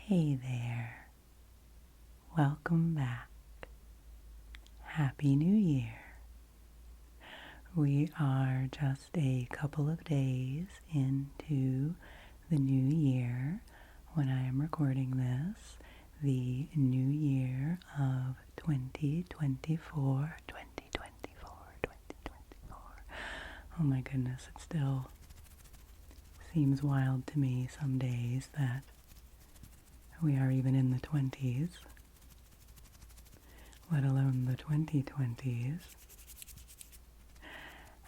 Hey there, welcome back. Happy New Year. We are just a couple of days into the new year when I am recording this, the new year of 2024. Oh my goodness, it still seems wild to me some days that we are even in the 20s, let alone the 2020s.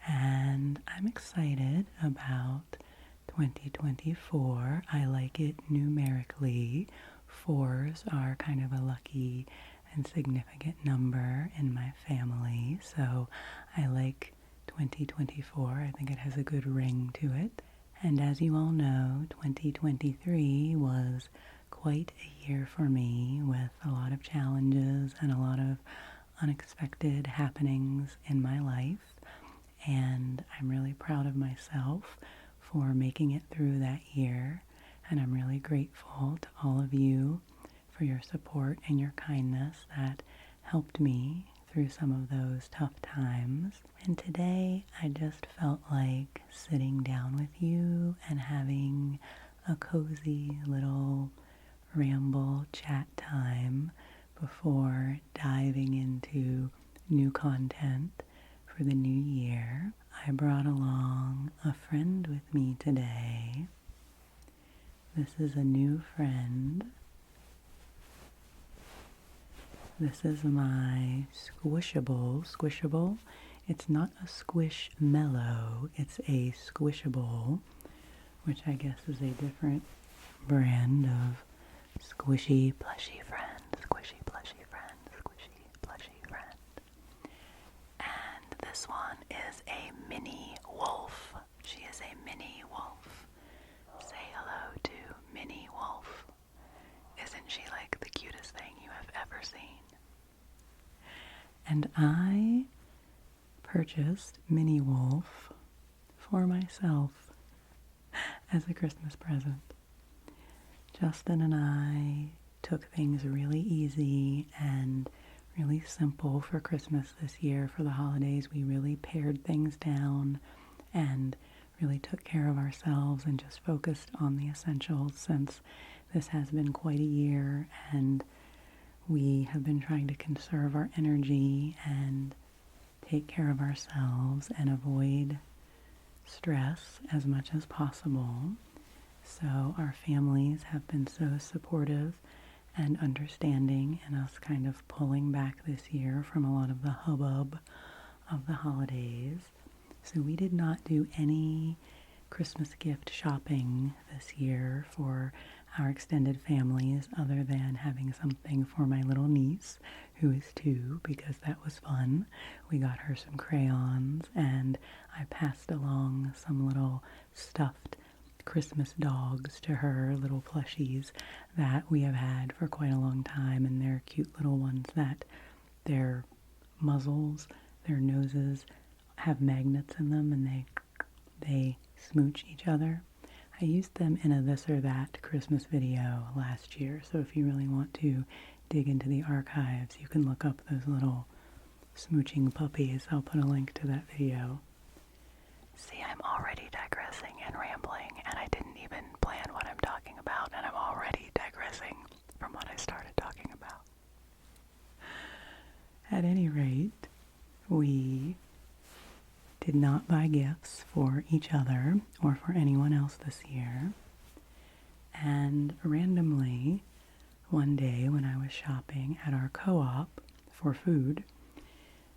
And I'm excited about 2024. I like it numerically. Fours are kind of a lucky and significant number in my family, so I like 2024. I think it has a good ring to it. And as you all know, 2023 was quite a year for me with a lot of challenges and a lot of unexpected happenings in my life. And I'm really proud of myself for making it through that year. And I'm really grateful to all of you for your support and your kindness that helped me through some of those tough times. And today I just felt like sitting down with you and having a cozy little ramble chat time before diving into new content for the new year. I brought along a friend with me today. This is a new friend. This is my squishable. It's not a squishmallow, it's a squishable, which I guess is a different brand of squishy plushy friend. And this one is a mini wolf. She is a mini wolf. Say hello to Mini Wolf. Isn't she like the cutest thing you have ever seen? And I purchased Mini Wolf for myself as a Christmas present. Justin and I took things really easy and really simple for Christmas this year. For the holidays, we really pared things down and really took care of ourselves and just focused on the essentials, since this has been quite a year and we have been trying to conserve our energy and take care of ourselves and avoid stress as much as possible. So our families have been so supportive and understanding in us kind of pulling back this year from a lot of the hubbub of the holidays. So we did not do any Christmas gift shopping this year for our extended families, other than having something for my little niece, who is 2, because that was fun. We got her some crayons, and I passed along some little stuffed Christmas dogs to her, little plushies that we have had for quite a long time, and they're cute little ones that their muzzles, their noses have magnets in them, and they smooch each other. I used them in a this or that Christmas video last year, so if you really want to dig into the archives, you can look up those little smooching puppies. I'll put a link to that video. See, I'm already digressing and rambling, and I didn't even plan what I'm talking about, and I'm already digressing from what I started talking about. At any rate, we did not buy gifts for each other or for anyone else this year. And randomly, one day when I was shopping at our co-op for food,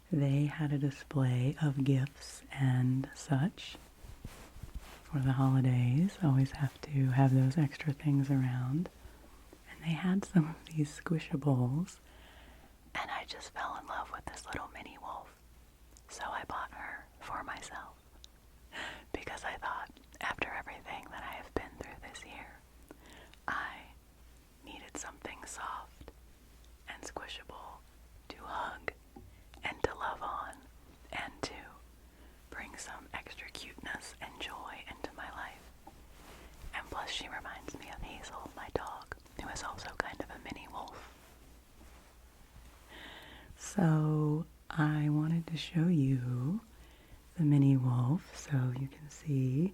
they had a display of gifts and such for the holidays. Always have to have those extra things around. And they had some of these squishables, and I just fell in love with this little mini wolf. So I bought her for myself, because I thought, after everything that I have been through this year, I needed something soft and squishable to hug and to love on and to bring some extra cuteness and joy into my life. And plus, she reminds me of Hazel, my dog, who is also kind of a mini wolf. So I wanted to show you the mini wolf so you can see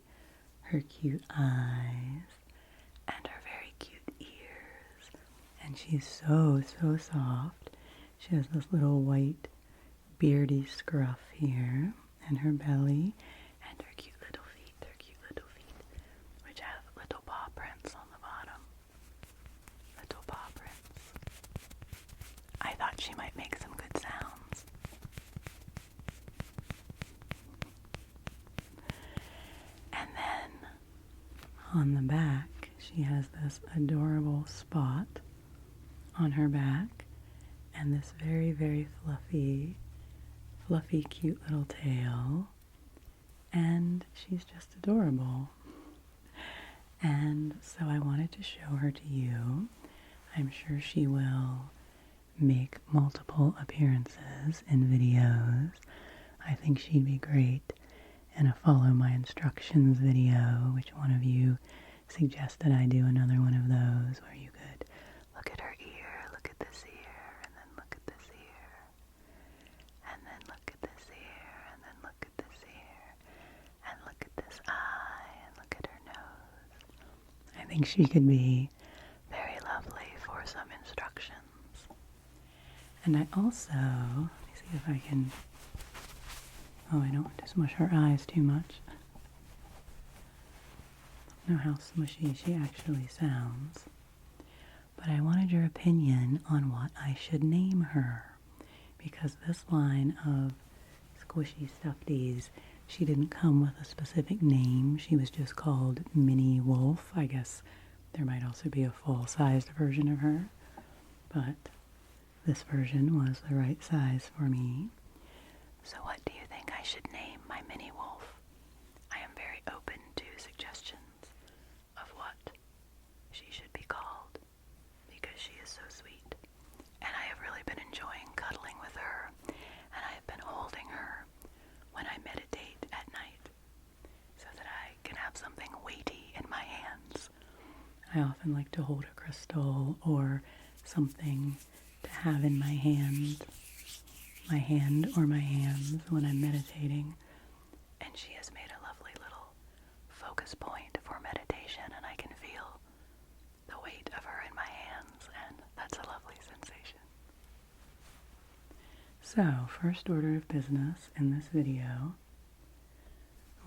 her cute eyes And her very cute ears. and she's so soft. She has this little white beardy scruff here and her belly And her cute little feet, which have little paw prints on the bottom. Little paw prints. I thought she might make some good sounds. And then on the back she has this adorable spot on her back and this very fluffy cute little tail, and she's just adorable. And so I wanted to show her to you. I'm sure she will make multiple appearances in videos. I think she'd be great in a follow my instructions video, which one of you suggested I do another one of those where you could look at her ear, look at this ear, and then look at this ear. And then look at this ear, and then look at this ear. And look at this eye, and look at her nose. I think she could be very lovely for some instructions. And I also, let me see if I can, oh, I don't want to smush her eyes too much. I don't know how smushy she actually sounds. But I wanted your opinion on what I should name her. Because this line of squishy stuffies, she didn't come with a specific name. She was just called Mini Wolf. I guess there might also be a full-sized version of her. But this version was the right size for me. So what do you think I should name my mini wolf? I am very open to suggestions of what she should be called, because she is so sweet. And I have really been enjoying cuddling with her, and I have been holding her when I meditate at night, so that I can have something weighty in my hands. I often like to hold a crystal or something to have in my hand or my hands when I'm meditating. And she has made a lovely little focus point for meditation, and I can feel the weight of her in my hands, and that's a lovely sensation. So, first order of business in this video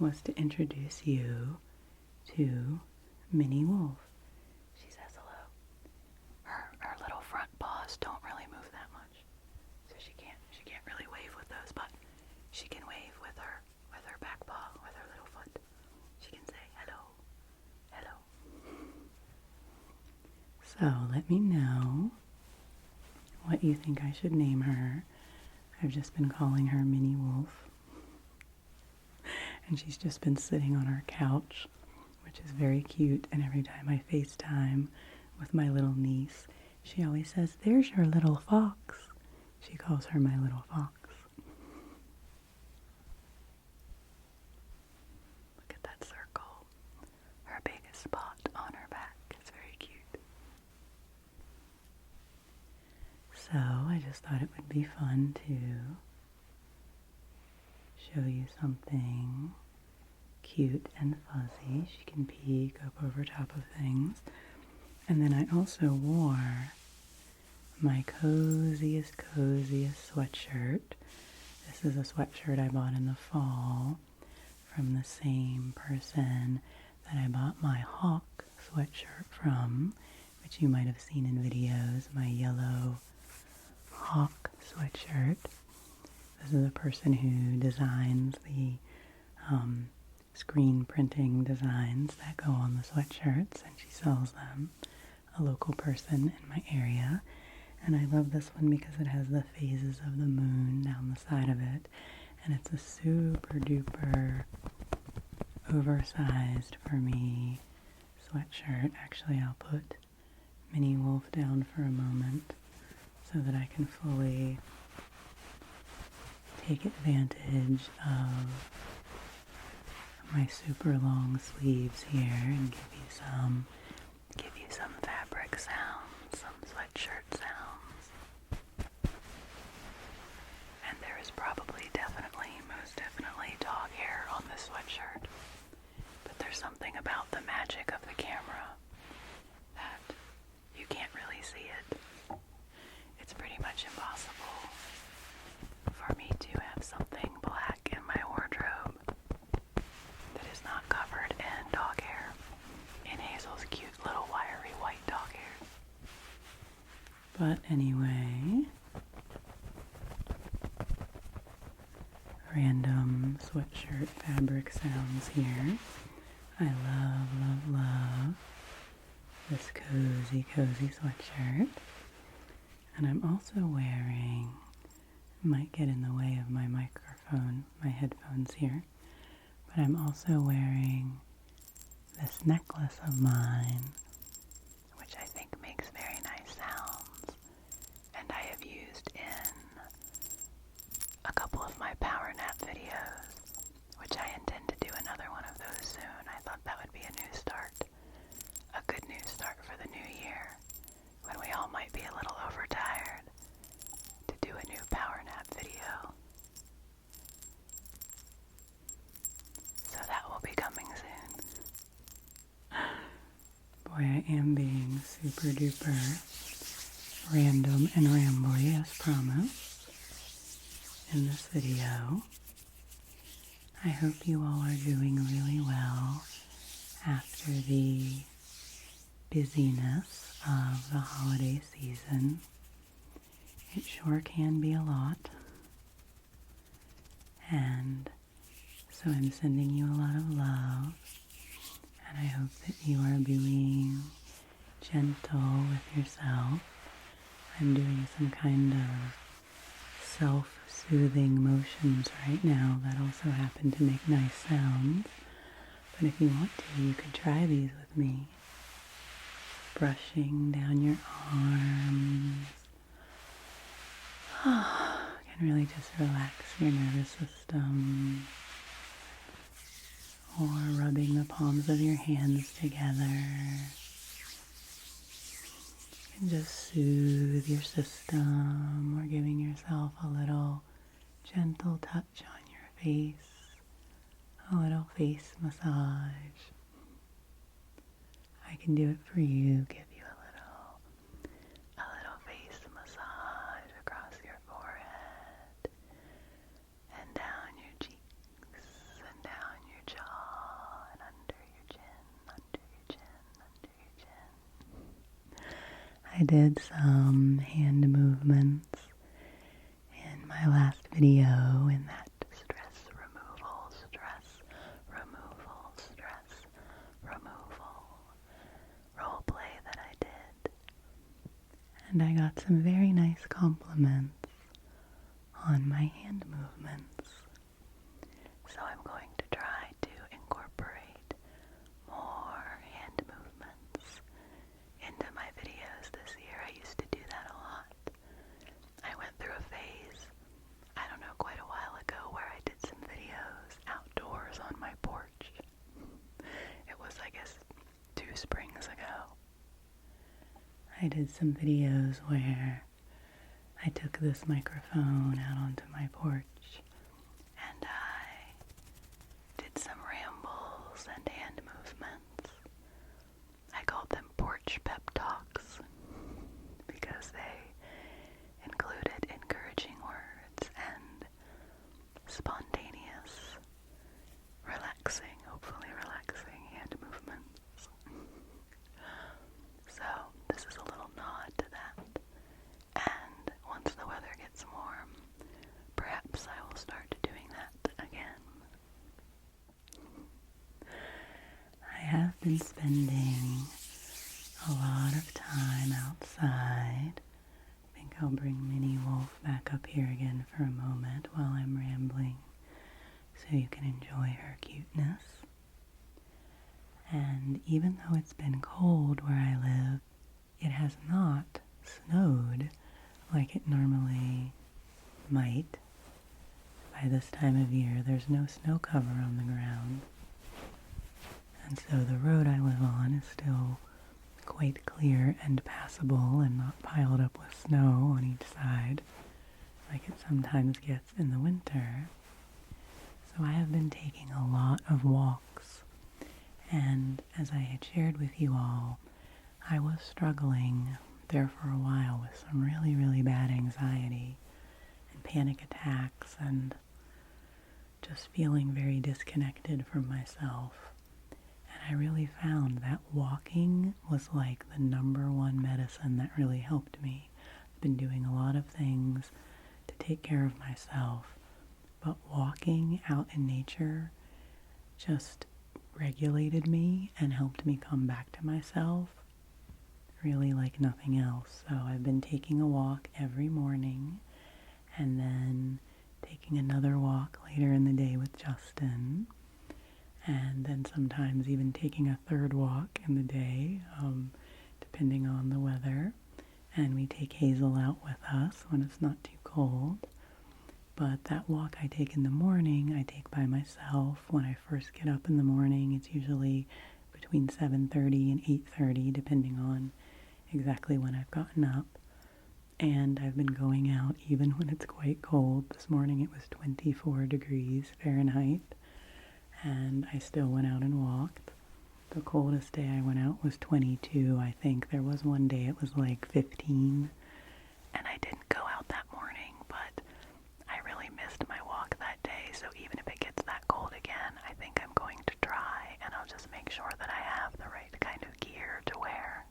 was to introduce you to Mini Wolf. She says hello. Her little front paws don't really move that much, so she can't really wave with those, but she can wave with her back paw, with her little foot. She can say hello, hello. So, let me know what you think I should name her. I've just been calling her Mini Wolf. And she's just been sitting on our couch, which is very cute. And every time I FaceTime with my little niece, she always says, "There's your little fox." She calls her my little fox. Look at that circle. Her biggest spot on her back. It's very cute. So I just thought it would be fun to show you something cute and fuzzy. She can peek up over top of things. And then I also wore my coziest sweatshirt. This is a sweatshirt I bought in the fall from the same person that I bought my hawk sweatshirt from, which you might have seen in videos, my yellow hawk sweatshirt. This is a person who designs the screen printing designs that go on the sweatshirts, and she sells them, a local person in my area. And I love this one because it has the phases of the moon down the side of it, and it's a super duper oversized for me sweatshirt. Actually, I'll put Mini Wolf down for a moment so that I can fully take advantage of my super long sleeves here and give you some fabric sounds. But anyway, random sweatshirt fabric sounds here. I love, love, love this cozy, cozy sweatshirt. And I'm also wearing, might get in the way of my microphone, my headphones here, but I'm also wearing this necklace of mine, which I think makes very nice sounds, and I have used in a couple of my power nap videos, which I intend to do another one of those soon. I thought that would be a new start, a good new start for the new year, when we all might be a little overtired, to do a new power nap video. So that will be coming soon. Boy, I am being super duper random and rambly as promised in this video. I hope you all are doing really well after the busyness of the holiday season. It sure can be a lot. And so I'm sending you a lot of love. And I hope that you are being gentle with yourself. I'm doing some kind of self-soothing motions right now that also happen to make nice sounds. But if you want to, you could try these with me. Brushing down your arms. Can really just relax your nervous system. Or rubbing the palms of your hands together. And just soothe your system, or giving yourself a little gentle touch on your face, a little face massage. I can do it for you, give you a little face massage across your forehead, and down your cheeks, and down your jaw, and under your chin, under your chin, under your chin. I did some hand movements in my last video in that Stress removal role play that I did. and I got some very nice compliments on my hand movements. So I'm going to try to incorporate more hand movements into my videos this year. I used to do that a lot. I went through a phase, I don't know, quite a while ago, where I did some videos outdoors on my porch. It was, I guess, 2 springs ago. I did some videos where I took this microphone out onto my porch And I did some rambles and hand movements. I called them porch pep talks because they included encouraging words and spontaneous, hopefully relaxing hand movements. So this is a little nod to that. And once the weather gets warm, perhaps I will start doing that again. I have been spending a lot of time outside. I think I'll bring Minnie Wolf back up here again for a moment while I'm rambling so you can enjoy her cuteness. And even though it's been cold where I live, it has not snowed like it normally might. By this time of year, there's no snow cover on the ground. And so the road I live on is still quite clear and passable and not piled up with snow on each side like it sometimes gets in the winter. So I have been taking a lot of walks, and as I had shared with you all, I was struggling there for a while with some really, really bad anxiety and panic attacks and just feeling very disconnected from myself. And I really found that walking was like the #1 medicine that really helped me. been doing a lot of things to take care of myself, but walking out in nature just regulated me and helped me come back to myself really like nothing else. So I've been taking a walk every morning and then taking another walk later in the day with Justin, and then sometimes even taking a third walk in the day, depending on the weather. And we take Hazel out with us when it's not too cold. But that walk I take in the morning, I take by myself. When I first get up in the morning, it's usually between 7:30 and 8:30, depending on exactly when I've gotten up. And I've been going out even when it's quite cold. This morning it was 24 degrees Fahrenheit, and I still went out and walked. The coldest day I went out was 22, I think. There was one day it was like 15. And I didn't go out that morning, but I really missed my walk that day, so even if it gets that cold again, I think I'm going to try, and I'll just make sure that I have the right kind of gear to wear.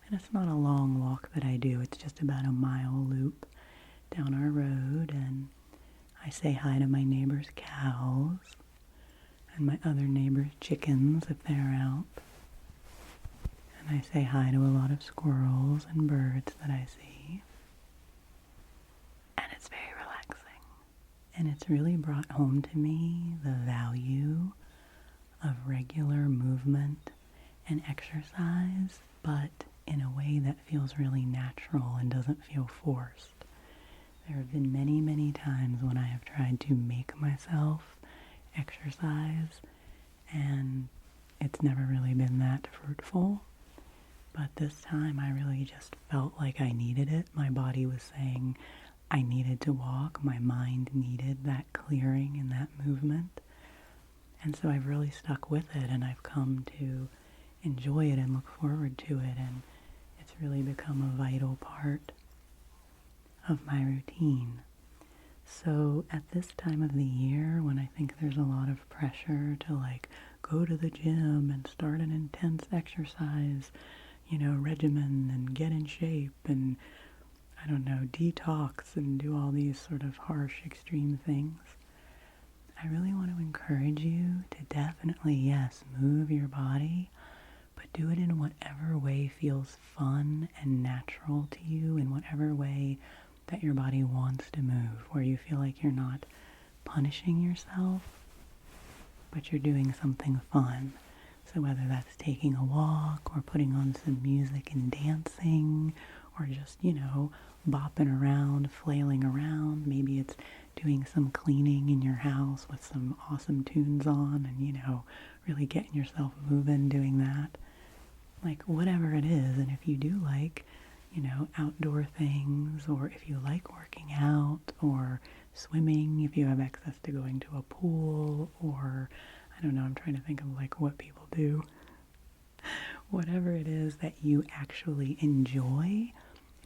And it's not a long walk that I do. It's just about a mile loop down our road, and I say hi to my neighbor's cows and my other neighbor's chickens if they're out. And I say hi to a lot of squirrels and birds that I see. And it's very relaxing. And it's really brought home to me the value of regular movement and exercise, but in a way that feels really natural and doesn't feel forced. There have been many, many times when I have tried to make myself exercise, and it's never really been that fruitful. But this time I really just felt like I needed it. My body was saying I needed to walk. My mind needed that clearing and that movement. And so I've really stuck with it, and I've come to enjoy it and look forward to it, and it's really become a vital part of my routine. So at this time of the year, when I think there's a lot of pressure to like go to the gym and start an intense exercise, regimen and get in shape and, I don't know, detox and do all these sort of harsh, extreme things, I really want to encourage you to definitely, yes, move your body, but do it in whatever way feels fun and natural to you, in whatever way that your body wants to move, where you feel like you're not punishing yourself, but you're doing something fun. So whether that's taking a walk or putting on some music and dancing, or just, bopping around, flailing around. Maybe it's doing some cleaning in your house with some awesome tunes on and, really getting yourself moving, doing that. Like, whatever it is. And if you do like, outdoor things, or if you like working out or swimming, if you have access to going to a pool, or I don't know, I'm trying to think of like what people do. Whatever it is that you actually enjoy,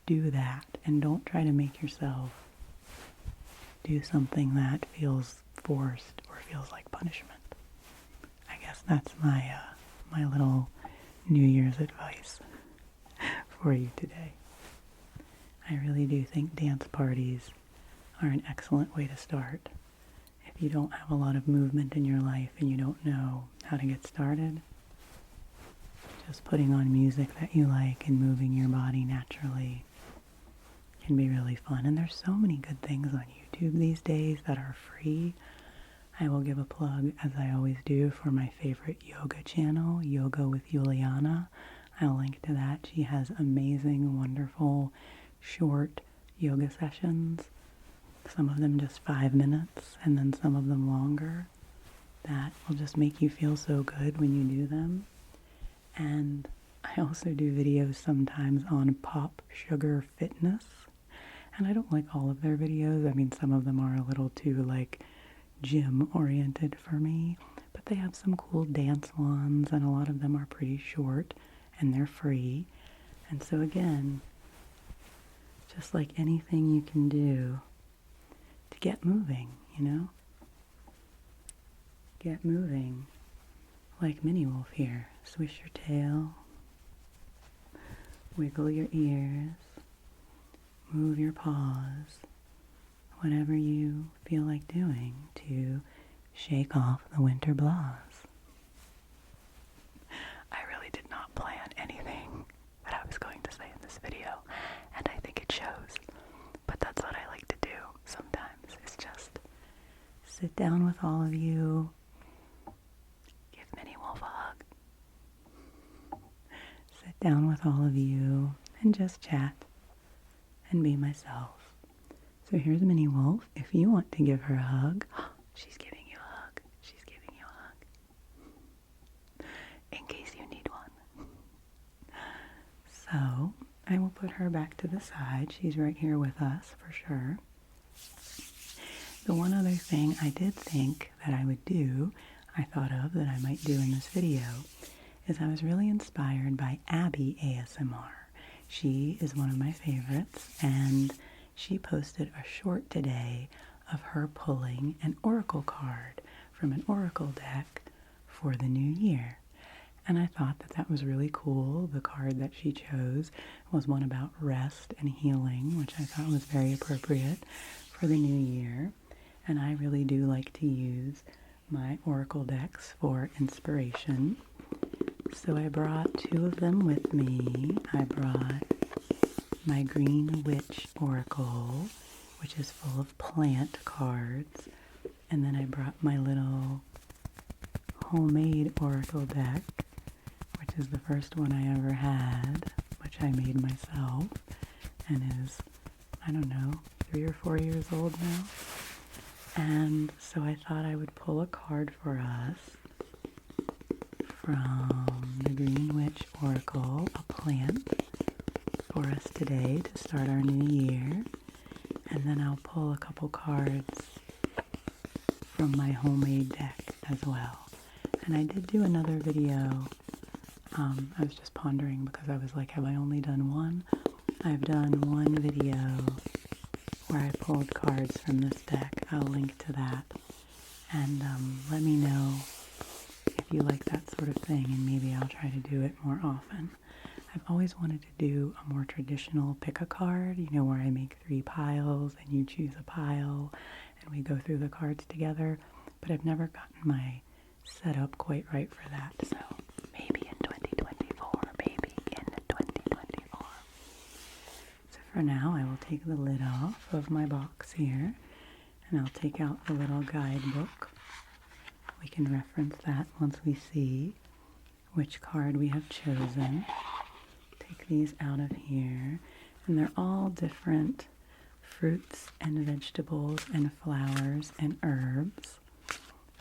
do that, and don't try to make yourself do something that feels forced or feels like punishment. I guess that's my little New Year's advice for you today. I really do think dance parties are an excellent way to start. If you don't have a lot of movement in your life and you don't know how to get started, just putting on music that you like and moving your body naturally can be really fun. And there's so many good things on YouTube these days that are free. I will give a plug, as I always do, for my favorite yoga channel, Yoga with Juliana. I'll link to that. She has amazing, wonderful, short yoga sessions. Some of them just 5 minutes, and then some of them longer. That will just make you feel so good when you do them. And I also do videos sometimes on Pop Sugar Fitness. And I don't like all of their videos. I mean, some of them are a little too, like, gym-oriented for me. But they have some cool dance ones, and a lot of them are pretty short, and they're free. And so, again, just like anything you can do to get moving, Get moving. Like Minnie Wolf here. Swish your tail. Wiggle your ears. move your paws, whatever you feel like doing to shake off the winter blahs. I really did not plan anything that I was going to say in this video, and I think it shows. But that's what I like to do sometimes, is just sit down with all of you, give Minnie Wolf a hug. sit down with all of you, and just chat and be myself. So here's Minnie Wolf. If you want to give her a hug, She's giving you a hug. She's giving you a hug. In case you need one. so I will put her back to the side. She's right here with us for sure. The one other thing I did think that I would do, I thought of that I might do in this video, is I was really inspired by Abby ASMR. She is one of my favorites, and she posted a short today of her pulling an oracle card from an oracle deck for the new year. And I thought that that was really cool. The card that she chose was one about rest and healing, which I thought was very appropriate for the new year. And I really do like to use my oracle decks for inspiration. So I brought two of them with me. I brought my Green Witch Oracle, which is full of plant cards. And then I brought my little homemade oracle deck, which is the first one I ever had, which I made myself, and is, I don't know, 3 or 4 years old now. And so I thought I would pull a card for us from the Green Witch Oracle, a plant, for us today to start our new year. And then I'll pull a couple cards from my homemade deck as well. And I did do another video. I was just pondering because I was like, have I only done one? I've done one video where I pulled cards from this deck. I'll link to that. And let me know if you like that sort of thing, and maybe I'll try to do it more often. I've always wanted to do a more traditional pick a card, you know, where I make 3 piles and you choose a pile and we go through the cards together, but I've never gotten my setup quite right for that, so Maybe in 2024. Maybe in 2024. So for now, I will take the lid off of my box here, and I'll take out the little guidebook. We can reference that once we see which card we have chosen. Take these out of here, and they're all different fruits and vegetables and flowers and herbs.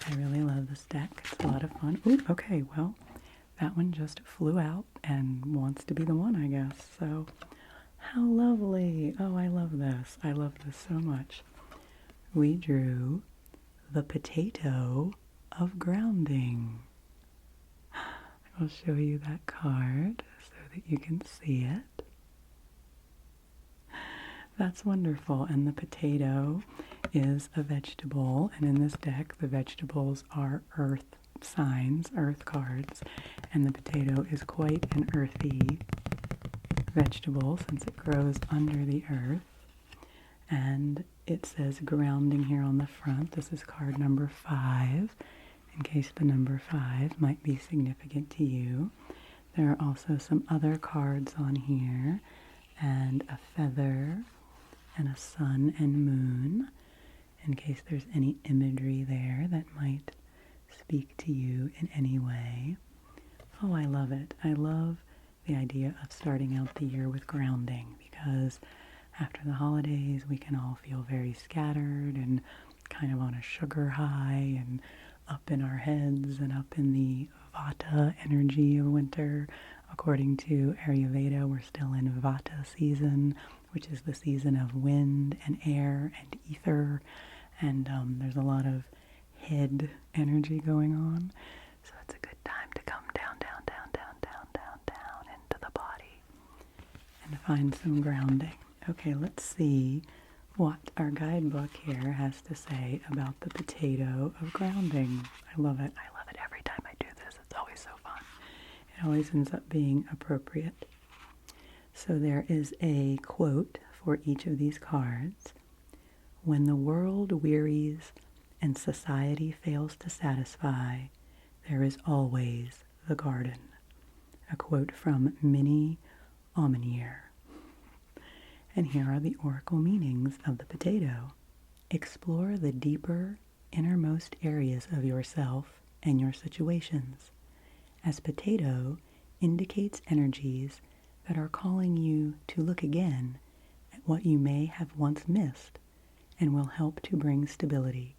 I really love this deck. It's a lot of fun. Ooh, okay, well, that one just flew out and wants to be the one, I guess. So, how lovely. Oh, I love this. I love this so much. We drew the potato of grounding. I'll show you that card so that you can see it. That's wonderful. And the potato is a vegetable. And in this deck, the vegetables are earth signs, earth cards. And the potato is quite an earthy vegetable since it grows under the earth. And it says grounding here on the front. This is card number 5, in case the number 5 might be significant to you. There are also some other cards on here, and a feather, and a sun and moon, in case there's any imagery there that might speak to you in any way. Oh, I love it. I love the idea of starting out the year with grounding, because after the holidays we can all feel very scattered and kind of on a sugar high and up in our heads and up in the Vata energy of winter. According to Ayurveda, we're still in Vata season, which is the season of wind and air and ether, and there's a lot of head energy going on. So it's a good time to come down into the body. And find some grounding. Okay, let's see what our guidebook here has to say about the potato of grounding. I love it. I love it every time I do this. It's always so fun. It always ends up being appropriate. So there is a quote for each of these cards. When the world wearies and society fails to satisfy, there is always the garden. A quote from Minnie Aumenier. And here are the oracle meanings of the potato. Explore the deeper, innermost areas of yourself and your situations, as potato indicates energies that are calling you to look again at what you may have once missed and will help to bring stability.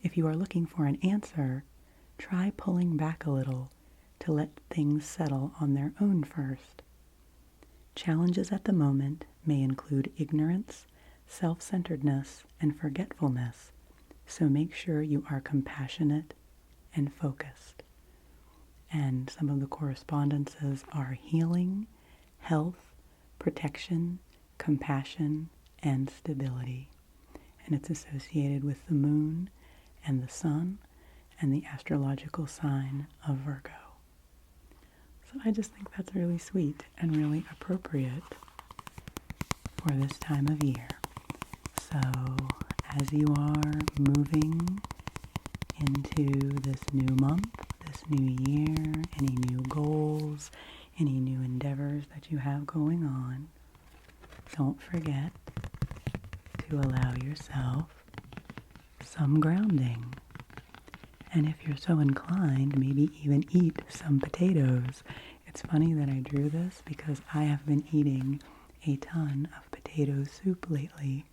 If you are looking for an answer, try pulling back a little to let things settle on their own first. Challenges at the moment may include ignorance, self-centeredness, and forgetfulness, so make sure you are compassionate and focused. And some of the correspondences are healing, health, protection, compassion, and stability. And it's associated with the moon and the sun and the astrological sign of Virgo. So I just think that's really sweet and really appropriate for this time of year. So as you are moving into this new month, this new year, any new goals, any new endeavors that you have going on, don't forget to allow yourself some grounding. And if you're so inclined, maybe even eat some potatoes. It's funny that I drew this because I have been eating a ton of potato soup lately.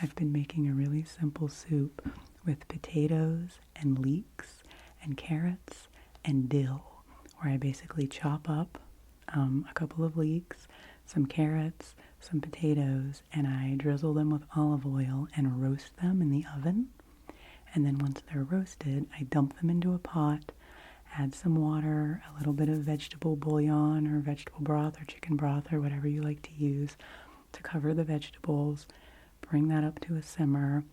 I've been making a really simple soup with potatoes and leeks and carrots and dill, where I basically chop up a couple of leeks, some carrots, some potatoes, and I drizzle them with olive oil and roast them in the oven. And then once they're roasted, I dump them into a pot, add some water, a little bit of vegetable bouillon or vegetable broth or chicken broth or whatever you like to use to cover the vegetables, bring that up to a simmer,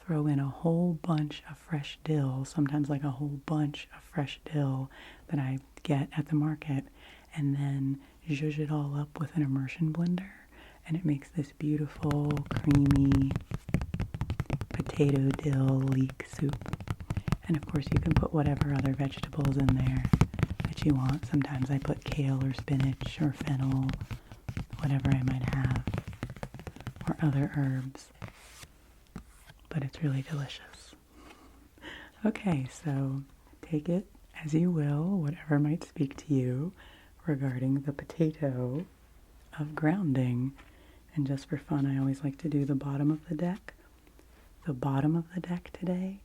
throw in a whole bunch of fresh dill, sometimes like a whole bunch of fresh dill that I get at the market, and then zhuzh it all up with an immersion blender, and it makes this beautiful, creamy potato dill leek soup. And of course you can put whatever other vegetables in there that you want. Sometimes I put kale or spinach or fennel, whatever I might have, or other herbs. But it's really delicious. Okay, so take it as you will, whatever might speak to you regarding the potato of grounding. And just for fun, I always like to do the bottom of the deck. The bottom of the deck today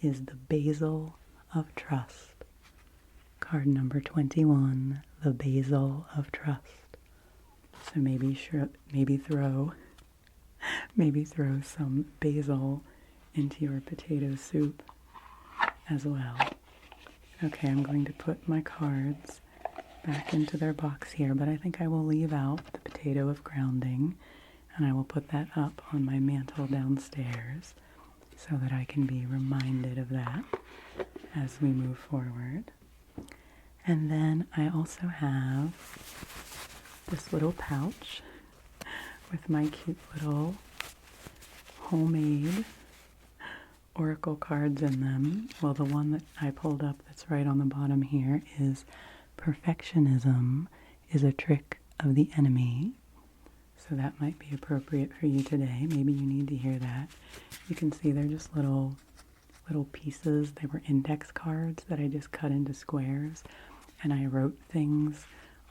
is the Basil of Trust. Card number 21, the Basil of Trust. So maybe throw some basil into your potato soup as well. Okay, I'm going to put my cards back into their box here, but I think I will leave out the potato of grounding, and I will put that up on my mantle downstairs so that I can be reminded of that as we move forward. And then I also have this little pouch with my cute little homemade oracle cards in them. Well, the one that I pulled up that's right on the bottom here is Perfectionism is a Trick of the Enemy. So that might be appropriate for you today. Maybe you need to hear that. You can see they're just little pieces. They were index cards that I just cut into squares, and I wrote things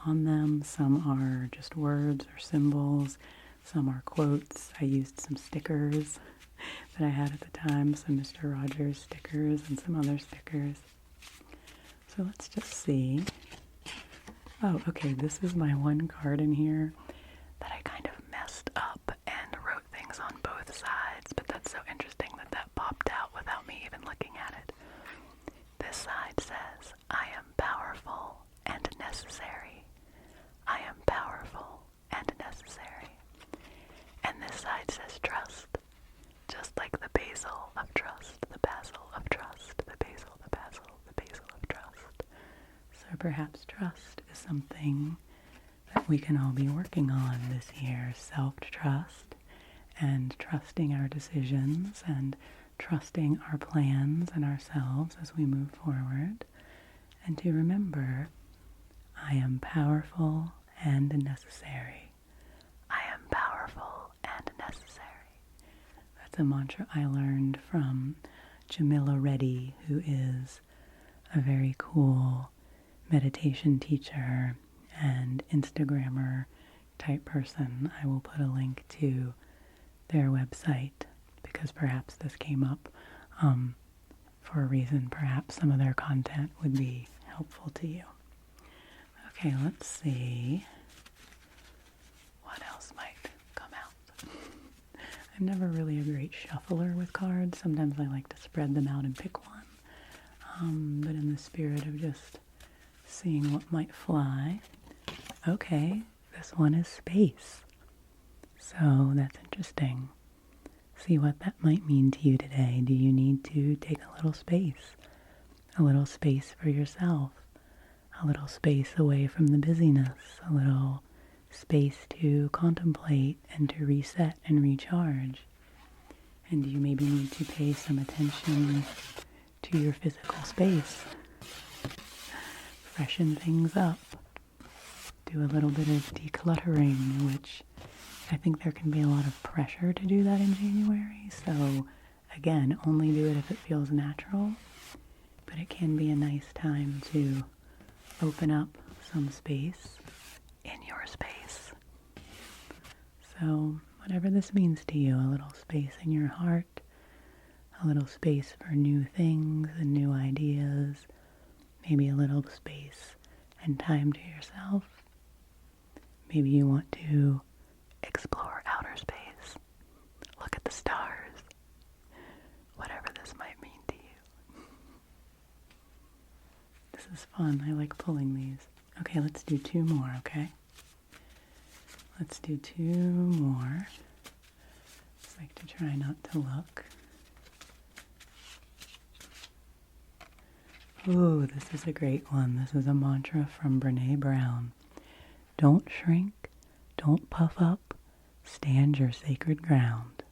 on them. Some are just words or symbols. Some are quotes. I used some stickers that I had at the time, some Mr. Rogers stickers and some other stickers. So let's just see. Oh, okay, this is my one card in here that I kind of messed up and wrote things on both sides, but that's so interesting that that popped out without me even looking at it. This side says, I am powerful and necessary. I am powerful and necessary. And this side says trust, just like the basil of trust, the basil of trust, the basil, the basil, the basil of trust. So perhaps trust is something that we can all be working on this year. Self-trust and trusting our decisions and trusting our plans and ourselves as we move forward. And to remember, I am powerful and necessary. I am powerful and necessary. That's a mantra I learned from Jamila Reddy, who is a very cool meditation teacher and Instagrammer type person. I will put a link to their website because perhaps this came up for a reason. Perhaps some of their content would be helpful to you. Okay, let's see. What else might come out? I'm never really a great shuffler with cards. Sometimes I like to spread them out and pick one. But in the spirit of just seeing what might fly. Okay, this one is space. So that's interesting. See what that might mean to you today. Do you need to take a little space? A little space for yourself. A little space away from the busyness. A little space to contemplate and to reset and recharge. And do you maybe need to pay some attention to your physical space? Freshen things up. Do a little bit of decluttering, which I think there can be a lot of pressure to do that in January. So again, only do it if it feels natural. But it can be a nice time to open up some space in your space. So whatever this means to you, a little space in your heart, a little space for new things and new ideas, maybe a little space and time to yourself. Maybe you want to explore outer space, look at the stars, whatever this might mean to you. This is fun. I like pulling these. Okay, let's do 2 more, okay? Let's do 2 more. Just like to try not to look. Ooh, this is a great one. This is a mantra from Brene Brown. Don't shrink, don't puff up, stand your sacred ground.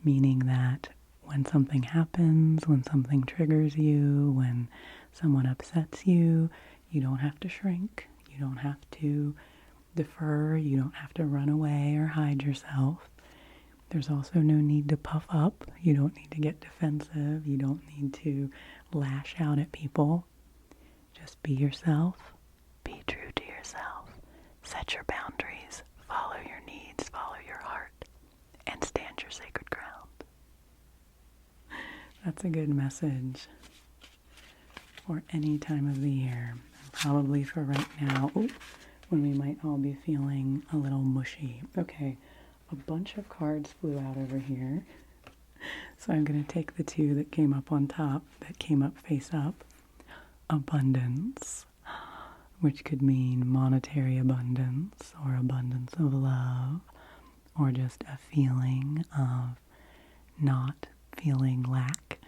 Meaning that when something happens, when something triggers you, when someone upsets you, you don't have to shrink, you don't have to defer, you don't have to run away or hide yourself. There's also no need to puff up, you don't need to get defensive, you don't need to lash out at people. Just be yourself. Be true to yourself. Set your boundaries. Follow your needs. Follow your heart. And stand your sacred ground. That's a good message for any time of the year. Probably for right now, when we might all be feeling a little mushy. Okay, a bunch of cards flew out over here. So I'm going to take the 2 that came up on top, that came up face up. Abundance, which could mean monetary abundance or abundance of love, or just a feeling of not feeling lack,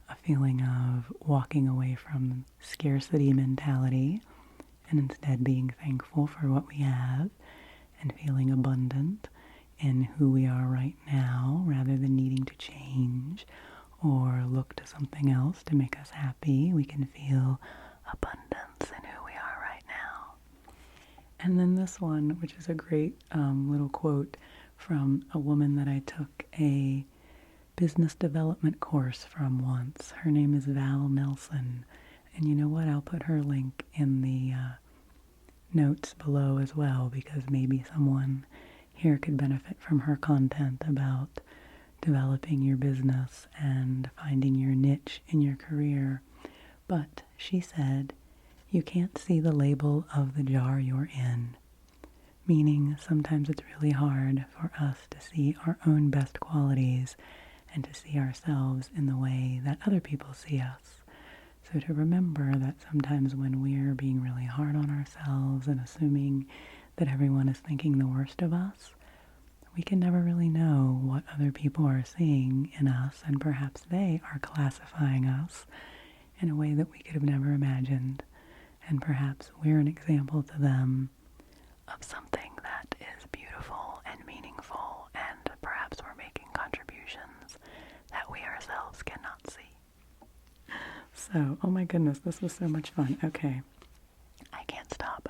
a feeling of walking away from scarcity mentality and instead being thankful for what we have and feeling abundant in who we are right now rather than needing to change or look to something else to make us happy. We can feel abundance in who we are right now. And then this one, which is a great little quote from a woman that I took a business development course from once. Her name is Val Nelson. And you know what? I'll put her link in the notes below as well, because maybe someone here could benefit from her content about developing your business and finding your niche in your career. But she said, you can't see the label of the jar you're in. Meaning sometimes it's really hard for us to see our own best qualities and to see ourselves in the way that other people see us. So to remember that sometimes when we're being really hard on ourselves and assuming that everyone is thinking the worst of us, we can never really know what other people are seeing in us, and perhaps they are classifying us in a way that we could have never imagined. And perhaps we're an example to them of something that is beautiful and meaningful, and perhaps we're making contributions that we ourselves cannot see. So, oh my goodness, this was so much fun. Okay. I can't stop.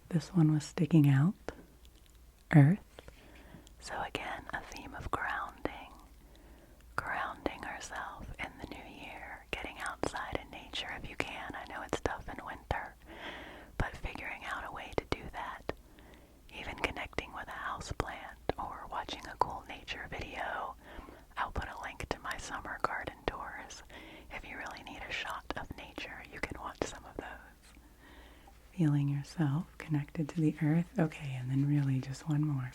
This one was sticking out. Earth. So again, a theme of grounding ourselves in the new year, getting outside in nature if you can. I know it's tough in winter, but figuring out a way to do that, even connecting with a houseplant or watching a cool nature video. I'll put a link to my summer garden tours. If you really need a shot of nature, you can watch some of those. Feeling yourself connected to the earth. Okay, and then really just one more.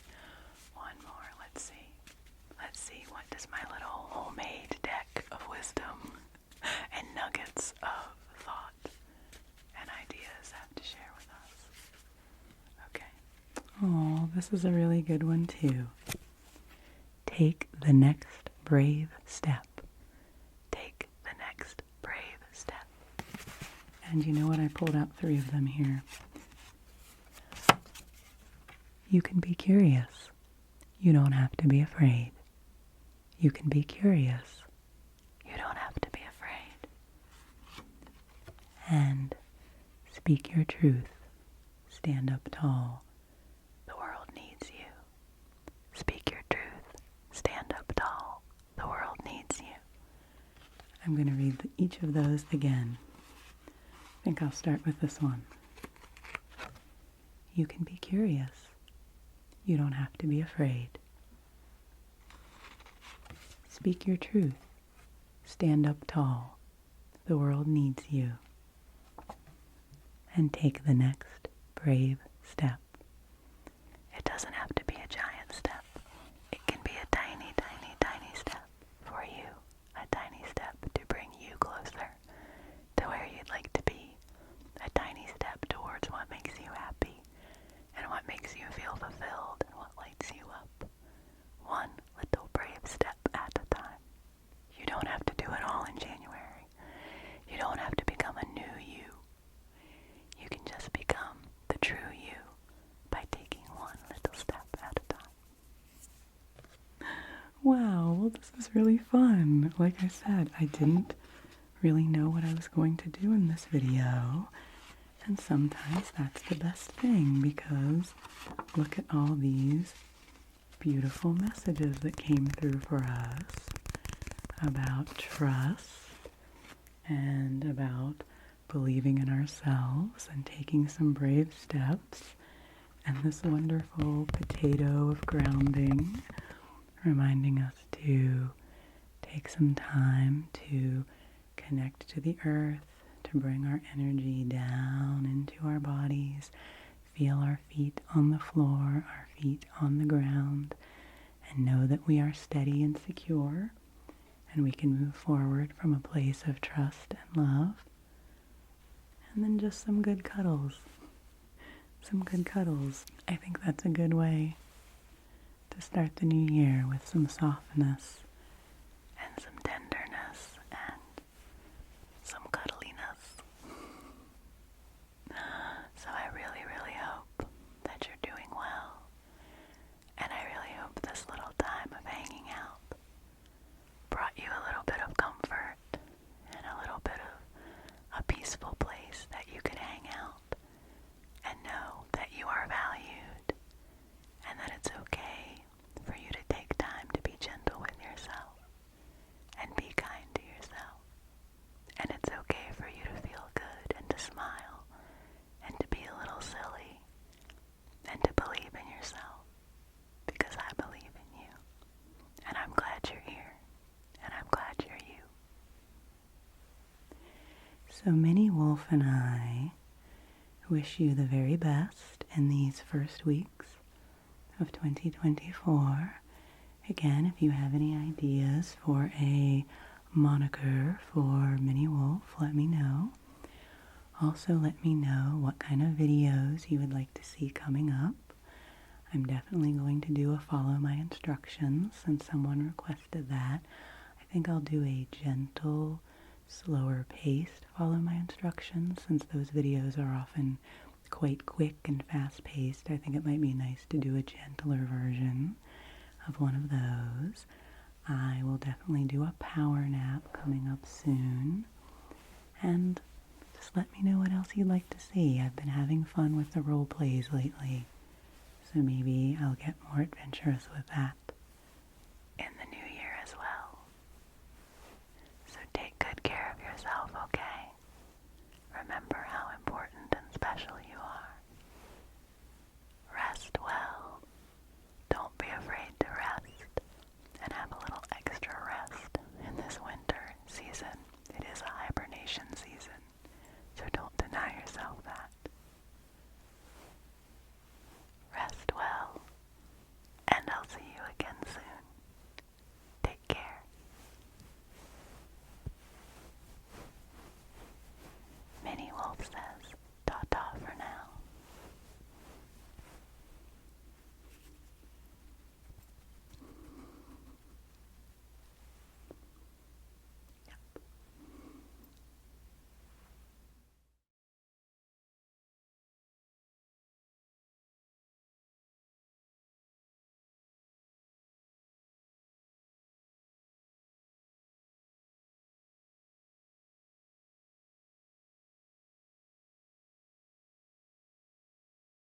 Let's see, what does my little homemade deck of wisdom and nuggets of thought and ideas have to share with us? Okay. Oh, this is a really good one too. Take the next brave step. Take the next brave step. And you know what? I pulled out 3 of them here. You can be curious. You don't have to be afraid. You can be curious. You don't have to be afraid. And speak your truth. Stand up tall. The world needs you. Speak your truth. Stand up tall. The world needs you. I'm going to read each of those again. I think I'll start with this one. You can be curious. You don't have to be afraid. Speak your truth. Stand up tall. The world needs you. And take the next brave step. It doesn't have to be a giant step. It can be a tiny, tiny, tiny step for you. A tiny step to bring you closer to where you'd like to be. A tiny step towards what makes you happy and what makes you feel fulfilled and what lights you up. One little brave step at a time. You don't have to do it all in January. You don't have to become a new you. You can just become the true you by taking one little step at a time. Wow, well, this was really fun. Like I said, I didn't really know what I was going to do in this video. And sometimes that's the best thing, because look at all these beautiful messages that came through for us about trust and about believing in ourselves and taking some brave steps, and this wonderful potato of grounding reminding us to take some time to connect to the earth, to bring our energy down into our bodies, feel our feet on the floor, our feet on the ground, and know that we are steady and secure, and we can move forward from a place of trust and love. And then just some good cuddles. Some good cuddles. I think that's a good way to start the new year, with some softness And some tenderness and some cuddliness. So I really, really hope that you're doing well. And I really hope this little time of hanging out brought you a little bit of comfort and a little bit of a peaceful place that you could hang out and know that you are valued and that it's okay for you to take time to be gentle with yourself and be kind to yourself. And it's okay for you to feel good and to smile and to be a little silly and to believe in yourself, because I believe in you. And I'm glad you're here. And I'm glad you're you. So Minnie Wolf and I wish you the very best in these first weeks of 2024. Again, if you have any ideas for a moniker for Minnie Wolf, let me know. Also, let me know what kind of videos you would like to see coming up. I'm definitely going to do a follow my instructions, since someone requested that. I think I'll do a gentle, slower paced follow my instructions, since those videos are often quite quick and fast-paced. I think it might be nice to do a gentler version of one of those. I will definitely do a power nap coming up soon. And just let me know what else you'd like to see. I've been having fun with the role plays lately, so maybe I'll get more adventurous with that.